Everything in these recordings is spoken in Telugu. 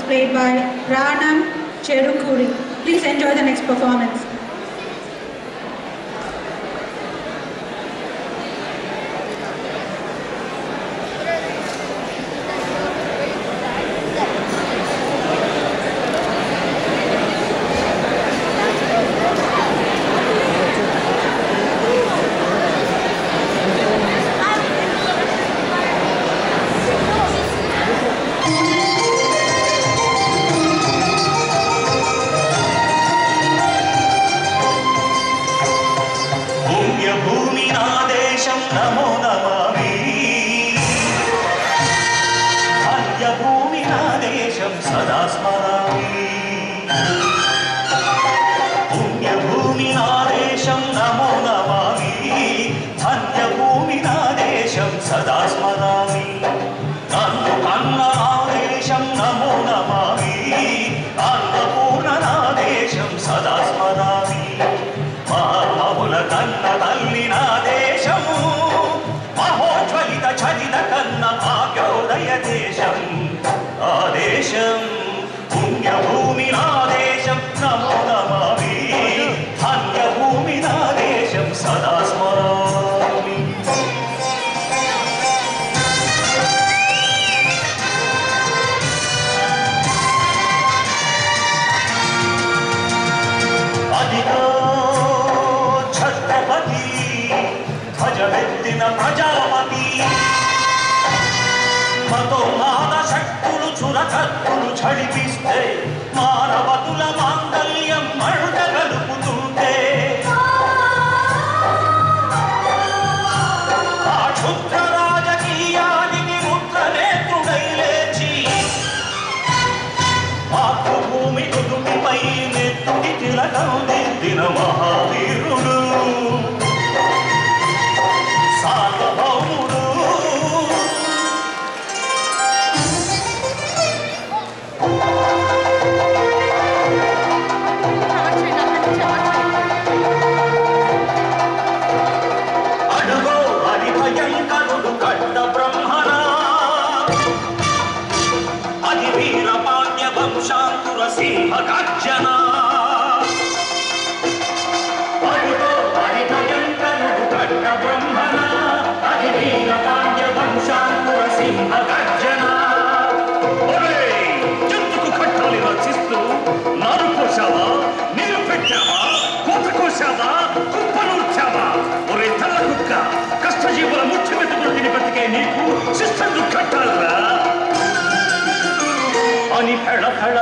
played by Ranam Cherukuri. Please enjoy the next performance.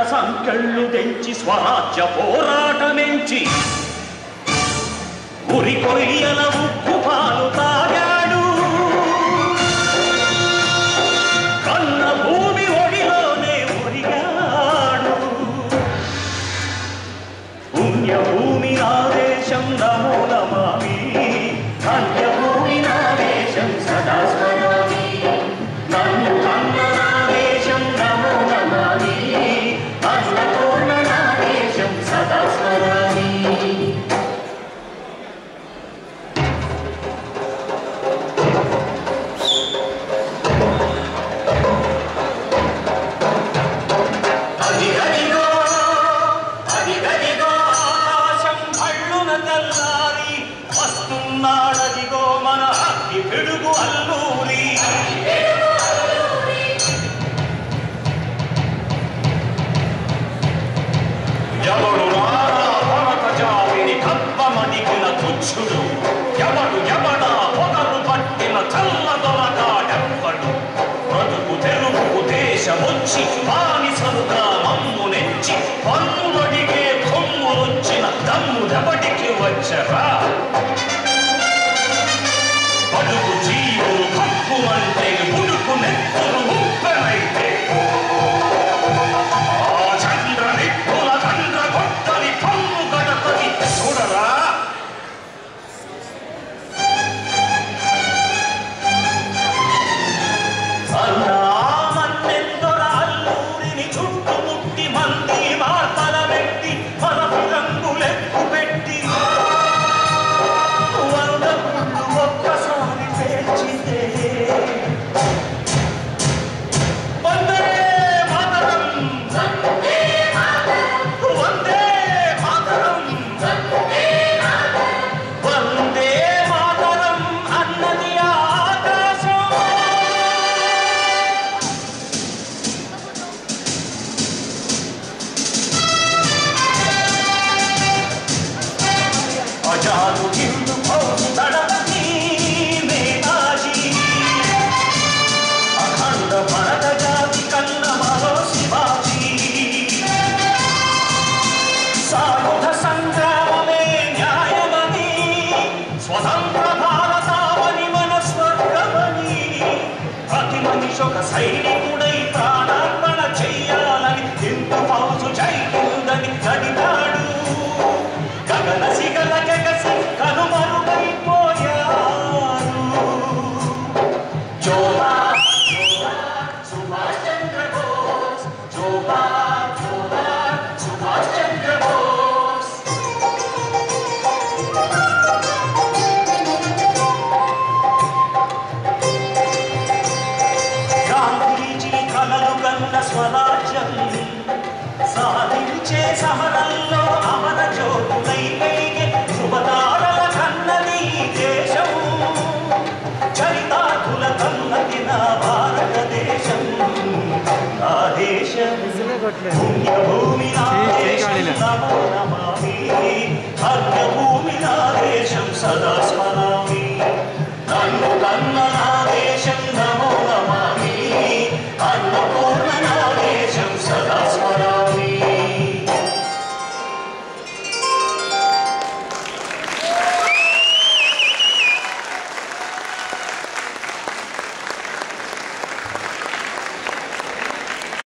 సంకెళ్ళు తెంచి స్వరాజ్య పోరాటమెంచి ఉరి కొయ్యల ఉప్పు పాలు తాగాడు కన్న భూమి ఒడిలోనే ఒరిగాడు పుణ్యభూమి నా దేశం నమో నమామి ధన్యభూమి నా దేశం సదా స్మరామి నన్ను కన్న నా దేశం నమో నమామి అన్నపూర్ణ నా దేశం సదా స్మరామి వస్తున్నాడదిగో మన అగ్గి పిడుగు అల్లూరి ఎవడు రారా భరత జాతిని కప్పమడిగిన తుచ్చుడు ఎవడు ఎవడా పొగరు పట్టిన చల్లదొరగాడెవ్వడు బ్రతుకు తెలుగు దేశమొచ్చి బానిసలుగా మమ్ము నెచ్చి పన్నులడిగే కొమ్ములొచ్చిన దమ్ము దెబ్బటికి వచ్చరా పలుకు జీవులు కప్పుమంటే ఉడుకు నెత్తులు ఉప్పెనైతే ఆ చంద్ర నిప్పుల చంద్ర కొట్టని పన్ను గడపది చూడరా మన్నెందొర అల్లూరిని చుట్టుముట్టి మంది మార్తల పెట్టి పరపు రంగులెక్కు పెట్టి స్వరాజ్యం సాధించే సమరంలో అమర జ్యోతులై వెలిగే శుభతారల కన్నది దేశం చరితార్థుల కన్నది నా భారతదేశం నా దేశం పుణ్యభూమి నా దేశం నమో